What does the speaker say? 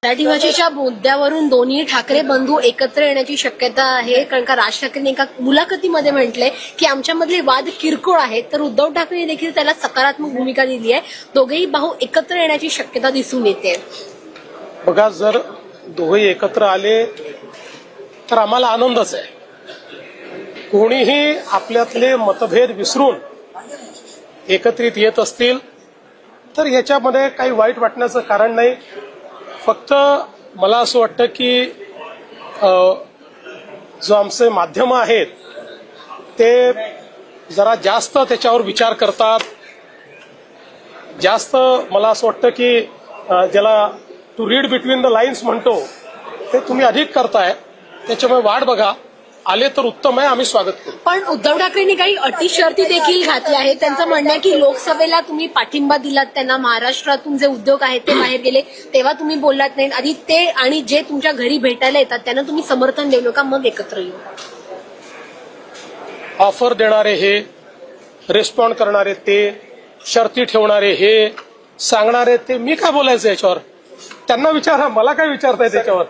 मराठी भाषेच्या मुद्द्यावरून दोन्ही ठाकरे बंधू एकत्र येण्याची शक्यता आहे, कारण का राज ठाकरेंनी एका मुलाखतीमध्ये म्हटलंय की आमच्यामधले वाद किरकोळ आहेत, तर उद्धव ठाकरे देखील त्याला सकारात्मक भूमिका दिली आहे. दोघेही भाऊ एकत्र येण्याची शक्यता दिसून येते. बघा, जर दोघे एकत्र आले तर आम्हाला आनंदच आहे. कोणीही आपल्यातले मतभेद विसरून एकत्रित येत असतील तर याच्यामध्ये काही वाईट वाटण्याचं कारण नाही. फक्त मला असं वाटतं की जो आमचे माध्यम आहेत ते जरा जास्त त्याच्यावर विचार करतात. जास्त मला असं वाटतं की ज्याला to read between the lines म्हणतो ते तुम्ही अधिक करताय. त्याच्यामुळे वाट बघा, आले तर उत्तम आहे, आम्ही स्वागत करू. पण उद्धव ठाकरेंनी काही अटी शर्ती देखील घातल्या आहेत. त्यांचं म्हणणं आहे की लोकसभेला तुम्ही पाठिंबा दिलात त्यांना, महाराष्ट्रातून जे उद्योग आहेत ते बाहेर गेले तेव्हा तुम्ही बोललात नाही, आधी ते आणि जे तुमच्या घरी भेटायला येतात त्यांना तुम्ही समर्थन देऊ नका, मग एकत्र येऊ. ऑफर देणारे हे, रिस्पॉन्ड करणारे ते, शर्ती ठेवणारे हे, सांगणारे ते, मी काय बोलायचं याच्यावर? त्यांना विचारा, मला काय विचारताय त्याच्यावर.